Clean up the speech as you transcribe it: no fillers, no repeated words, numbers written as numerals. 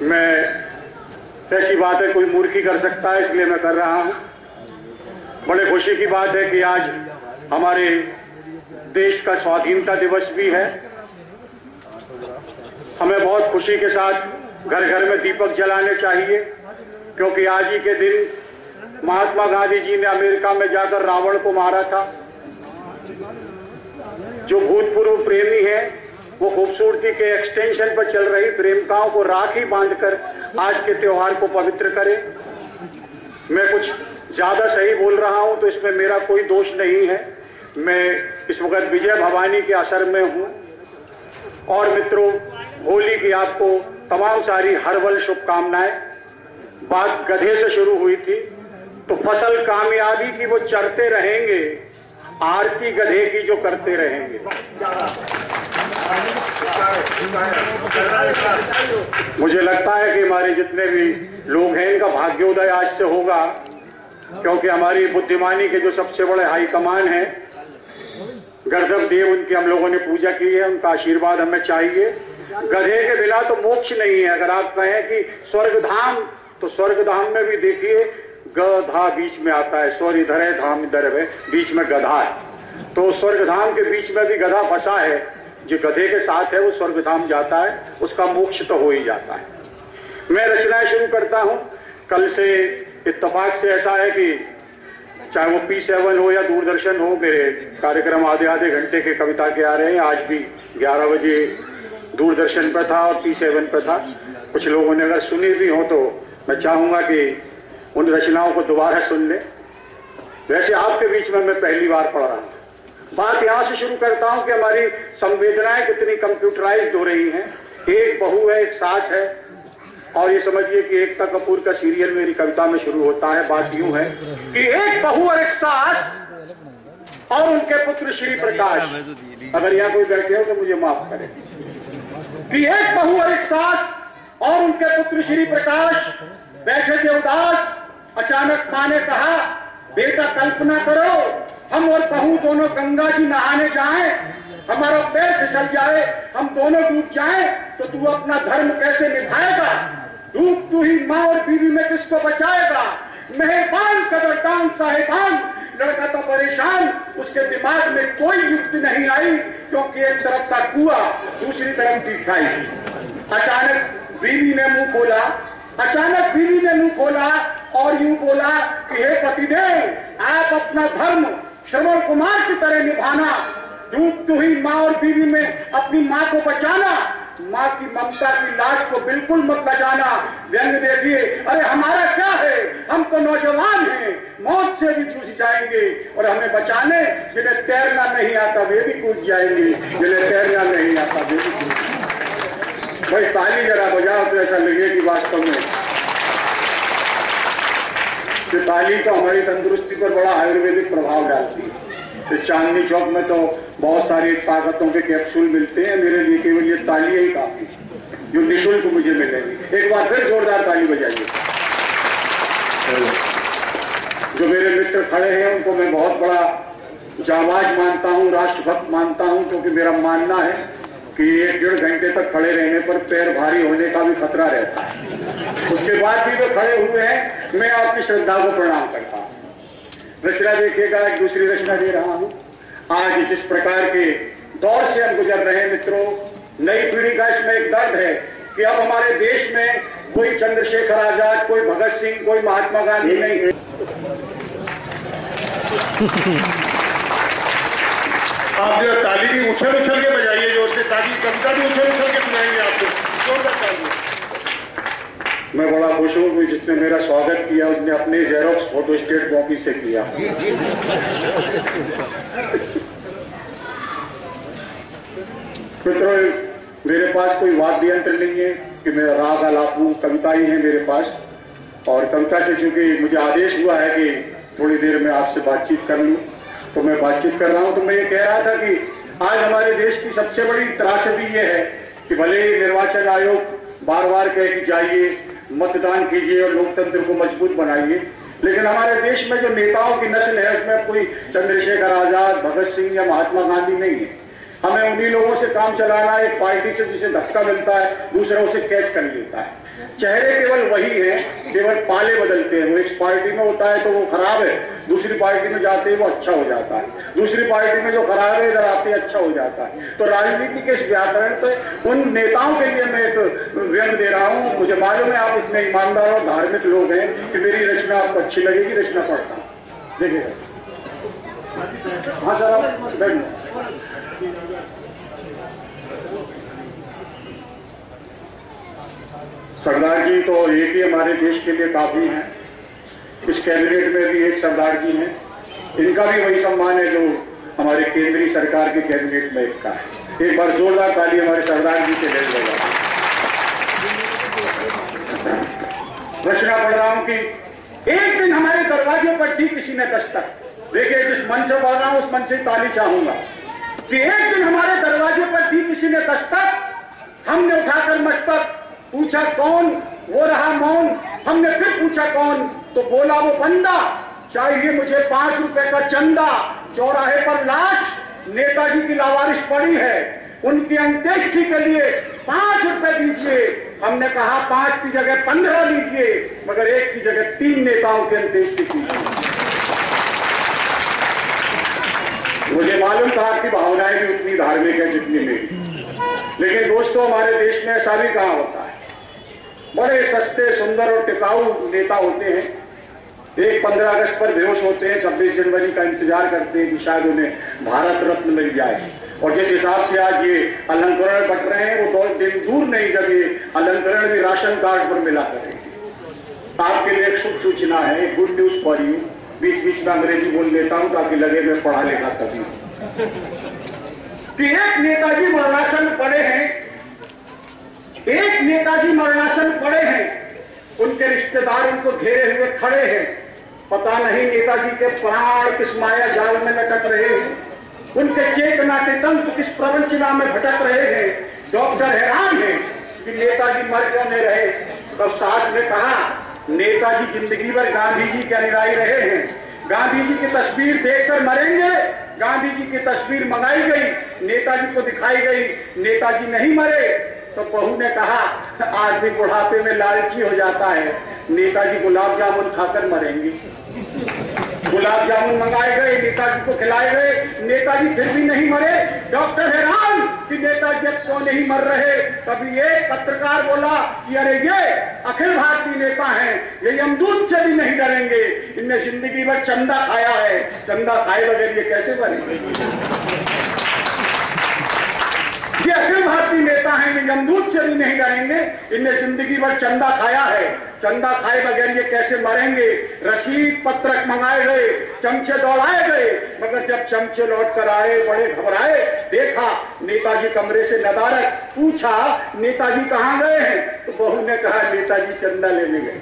मैं ऐसी बात है कोई मूर्खी कर सकता है, इसलिए मैं कर रहा हूं। बड़े खुशी की बात है कि आज हमारे देश का स्वाधीनता दिवस भी है। हमें बहुत खुशी के साथ घर घर में दीपक जलाने चाहिए, क्योंकि आज ही के दिन महात्मा गांधी जी ने अमेरिका में जाकर रावण को मारा था। जो भूतपूर्व प्रेमी है वो खूबसूरती के एक्सटेंशन पर चल रही प्रेमिकाओं को राखी बांधकर आज के त्योहार को पवित्र करें। मैं कुछ ज्यादा सही बोल रहा हूं तो इसमें मेरा कोई दोष नहीं है। मैं इस वक्त विजय भवानी के असर में हूं। और मित्रों, होली की आपको तमाम सारी हर्बल शुभकामनाएं। बात गधे से शुरू हुई थी, तो फसल कामयाबी की वो चरते रहेंगे, आरती गधे की जो करते रहेंगे। मुझे लगता है कि हमारे जितने भी लोग हैं इनका भाग्योदय आज से होगा, क्योंकि हमारी बुद्धिमानी के जो सबसे बड़े हाईकमान हैं गर्दभ देव, उनकी हम लोगों ने पूजा की है, उनका आशीर्वाद हमें चाहिए। गधे के बिना तो मोक्ष नहीं है। अगर आप कहें कि स्वर्ग धाम, तो स्वर्ग धाम में भी देखिए गधा बीच में आता है। स्वर्ग इधर है, धाम इधर है, बीच में गधा है। तो स्वर्ग धाम के बीच में भी गधा फंसा है। जो गधे के साथ है वो स्वर्ग धाम जाता है, उसका मोक्ष तो हो ही जाता है। मैं रचनाएं शुरू करता हूं। कल से इत्तेफाक से ऐसा है कि चाहे वो P7 हो या दूरदर्शन हो, मेरे कार्यक्रम आधे आधे घंटे के कविता के आ रहे हैं। आज भी 11 बजे दूरदर्शन पर था और P7 पर था। कुछ लोगों ने अगर सुनी भी हो तो मैं चाहूंगा कि उन रचनाओं को दोबारा सुन ले। वैसे आपके बीच में मैं पहली बार पढ़ रहा हूं। बात यहां से शुरू करता हूं कि हमारी संवेदनाएं कितनी कंप्यूटराइज्ड हो रही हैं। एक बहू है, एक सास है, और ये समझिए कि एकता कपूर का सीरियल मेरी कविता में शुरू होता है। बात यूं है कि एक बहू और एक सास और उनके पुत्र श्री प्रकाश। अगर यहाँ कोई बैठे हो तो मुझे माफ करें कि एक बहू और एक सास और उनके पुत्र श्री प्रकाश बैठे थे उदास। अचानक मां ने कहा, बेटा कल्पना करो हम और बहू दोनों गंगा जी नहाने जाएं, हमारा पैर फिसल जाए, हम दोनों डूब जाएं, तो तू अपना धर्म कैसे निभाएगा? डूब तू ही माँ और बीवी में किसको बचाएगा? मेहरबान कदरदान साहिबान। लड़का तो परेशान, उसके दिमाग में कोई युक्ति नहीं आई, क्योंकि एक तरफ था कुआं, दूसरी तरफ थी खाई। अचानक बीवी ने मुंह खोला और यूं बोला कि हे पतिदेव, आप अपना धर्म श्रवण कुमार की तरह निभाना। डूब तू ही माँ और बीवी में अपनी माँ को बचाना। माँ की ममता की लाश को बिल्कुल मत बचाना। व्यंग देखिए, अरे हमारा क्या है, हम तो नौजवान हैं, मौत से भी जूझ जाएंगे, और हमें बचाने जिन्हें तैरना नहीं आता वे भी कूद जाएंगे, जिन्हें तैरना नहीं आता वे भी कूद जाएंगे। भाई ताली जरा बजाओ तो ऐसा लगे कि वास्तव में ताली तो हमारी तंदुरुस्ती पर बड़ा आयुर्वेदिक प्रभाव डालती है। इस चांदनी चौक में तो बहुत सारी ताकतों के कैप्सूल मिलते हैं, मेरे लिए केवल ये ताली ही काफी जो निःशुल्क मुझे मिलेंगी। एक बार फिर जोरदार ताली बजाइए। जो मेरे मित्र खड़े हैं उनको मैं बहुत बड़ा जाबाज मानता हूँ, राष्ट्रभक्त मानता हूँ, क्योंकि मेरा मानना है कि 1-1.5 घंटे तक खड़े रहने पर पैर भारी होने का भी खतरा रहता है। उसके बाद भी जो खड़े हुए हैं, मैं आपकी श्रद्धा को प्रणाम करता हूँ। रचना देखिएगा, एक दूसरी रचना दे रहा हूं। आज जिस प्रकार के दौर से हम गुजर रहे हैं मित्रों, नई पीढ़ी का इसमें एक दर्द है कि अब हमारे देश में कोई चंद्रशेखर आजाद, कोई भगत सिंह, कोई महात्मा गांधी नहीं है। आप जो ताली भी उछल के बजाइए जोर से, ताकि कविता भी उछल के सुनाएंगे आपको। जोरदार ताली। मैं बड़ा खुश हूँ कि जिसने मेरा स्वागत किया उसने अपने जेरोक्स फोटो स्टेट कॉपी से किया। मित्रों, मेरे पास कोई वाद्य यंत्र नहीं है कि मैं राग आलापूं, कविता ही है मेरे पास। और कविता से चूंकि मुझे आदेश हुआ है कि थोड़ी देर में आपसे बातचीत कर लूं, तो मैं बातचीत कर रहा हूं। तो मैं ये कह रहा था कि आज हमारे देश की सबसे बड़ी त्रासदी ये है कि भले ही निर्वाचन आयोग बार बार कहे कि जाइए मतदान कीजिए और लोकतंत्र को मजबूत बनाइए, लेकिन हमारे देश में जो नेताओं की नस्ल है उसमें कोई चंद्रशेखर आजाद, भगत सिंह या महात्मा गांधी नहीं है। हमें उन्हीं लोगों से काम चलाना, एक पार्टी से जिसे धक्का मिलता है दूसरा उसे कैच कर लेता है। चेहरे केवल वही हैं, केवल पाले बदलते हैं। वो एक पार्टी में होता है तो वो खराब है, दूसरी पार्टी में जाते ही वो अच्छा हो जाता है, दूसरी पार्टी में जो खराब है इधर आते अच्छा हो जाता है। तो राजनीति के इस व्याकरण पे उन नेताओं के लिए मैं एक व्यंग दे रहा हूँ। मुझे मालूम है आप इतने ईमानदार और धार्मिक लोग हैं कि मेरी रचना आपको अच्छी लगेगी, रचना पढ़ता हूँ, देखिएगा। हाँ सर, आप बैठ। सरदार जी तो एक ही हमारे देश के लिए काफी हैं। इस कैबिनेट में भी एक सरदार जी हैं, इनका भी वही सम्मान है जो हमारे केंद्रीय सरकार के कैबिनेट में एक का है। एक बार जोरदार ताली हमारे सरदार जी के लिए लगा। रचना पढ़ रहा हूं कि एक दिन हमारे दरवाजे पर दी किसी ने दस्तक। देखिए जिस मन से पढ़ रहा हूं उस मन से ताली चाहूंगा कि एक दिन हमारे दरवाजे पर दी किसी ने दस्तक, हमने उठाकर मस्तक पूछा कौन, वो रहा मौन। हमने फिर पूछा कौन, तो बोला वो बंदा, चाहिए मुझे 5 रुपए का चंदा। चौराहे पर लाश नेताजी की लावारिस पड़ी है, उनकी अंत्येष्टि के लिए 5 रुपए दीजिए। हमने कहा 5 की जगह 15 लीजिए, मगर 1 की जगह 3 नेताओं की अंत्येष्टि कीजिए। मुझे मालूम था आपकी भावनाएं भी उतनी धार्मिक है जितनी मेरी, लेकिन दोस्तों हमारे देश में ऐसा भी कहाँ होता है। बड़े सस्ते सुंदर और टिकाऊ नेता होते हैं, एक 15 अगस्त पर बेहोश होते हैं, 26 जनवरी का इंतजार करते हैं कि शायद उन्हें भारत रत्न मिल जाए। और जिस हिसाब से आज ये अलंकरण बट रहे हैं वो 2 दिन दूर नहीं जब ये अलंकरण भी राशन कार्ड पर मिला करेंगे। आपके लिए एक शुभ सूचना है, गुड न्यूज फॉर यू। बीच बीच में अंग्रेजी बोल लेता हूं ताकि लगे मैं पढ़ा लिखा तभी। एक नेताजी मरणासन पड़े हैं, एक नेताजी मरणासन पड़े हैं, उनके रिश्तेदार उनको घेरे हुए खड़े हैं। पता नहीं नेताजी के प्राण किस माया जाल में लटक रहे हैं, उनके चेतना के तंत्र किस प्रवंचना में भटक रहे हैं। डॉक्टर हैरान है कि नेताजी मर क्यों नहीं रहे। तब सास ने कहा नेताजी जिंदगी भर गांधी जी के अनुयायी रहे हैं, गांधी जी की तस्वीर देखकर मरेंगे। गांधी जी की तस्वीर मंगाई गई, नेताजी को दिखाई गई, नेताजी नहीं मरे। तो बहू ने कहा आदमी बुढ़ापे में लालची हो जाता है, नेताजी गुलाब जामुन खाकर मरेंगे। गुलाब जामुन मंगाए गए, नेताजी को खिलाए गए, नेताजी फिर भी नहीं मरे। डॉक्टर हैरान कि नेताजी अब क्यों नहीं मर रहे। तभी एक पत्रकार बोला कि अरे ये अखिल भारतीय नेता हैं, ये यमदूत से भी नहीं डरेंगे, इनने जिंदगी भर चंदा खाया है, चंदा खाए बगैर ये कैसे बनेंगे। ये अखिल भारतीय नेता हैं, ये यमदूत से भी नहीं डरेंगे, इनने जिंदगी भर चंदा खाया है, चंदा खाए बगैर ये कैसे मरेंगे। रसीद पत्रक मंगाए गए, चमचे दौड़ाए गए, मगर जब चमचे लौट कर आए बड़े घबराए। देखा नेताजी कमरे से नदारद, पूछा नेताजी कहाँ गए हैं। तो बहू ने कहा नेताजी चंदा लेने गए।